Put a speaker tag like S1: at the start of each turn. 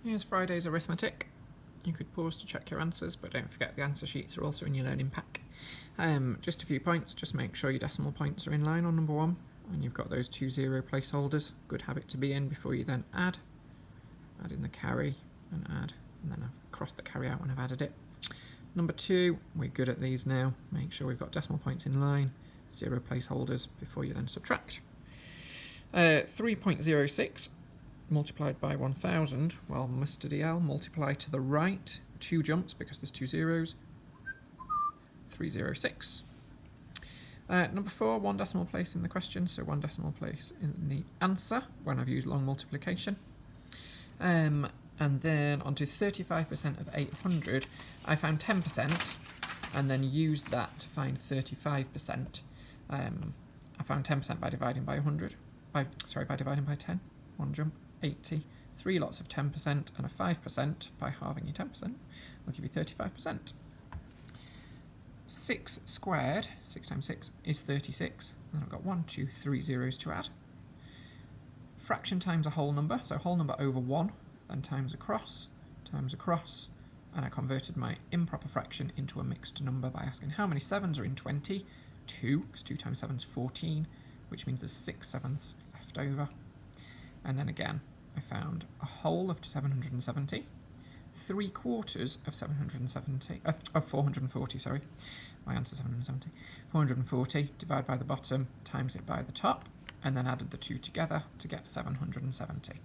S1: Here's Friday's arithmetic. You could pause to check your answers, but don't forget the answer sheets are also in your learning pack. Just a few points, just make sure your decimal points are in line on number 1, and you've got those 2 0 placeholders. Good habit to be in before you then add in the carry and add, and then I've crossed the carry out when I've added it. Number 2, we're good at these now. Make sure we've got decimal points in line, 0 placeholders before you then subtract. 3.06 multiplied by 1000, well, Mr. DL, multiply to the right 2 jumps because there's 2 zeros, 306. Number 4, 1 decimal place in the question, so 1 decimal place in the answer when I've used long multiplication. And then onto 35% of 800, I found 10% and then used that to find 35%. I found 10% by dividing by 100, by dividing by 10, 1 jump, 80, 3 lots of 10% and a 5% by halving your 10% will give you 35%. 6 squared, 6 times 6 is 36, and I've got 1, 2, 3 zeros to add. Fraction times a whole number, so whole number over 1, then times across, and I converted my improper fraction into a mixed number by asking how many 7s are in 20. 2, because 2 times 7 is 14, which means there's 6 7ths left over. And then again, I found a whole of 770, 3/4 of 770, of 440, sorry. My answer is 770. 440, divide by the bottom, times it by the top, and then added the 2 together to get 770.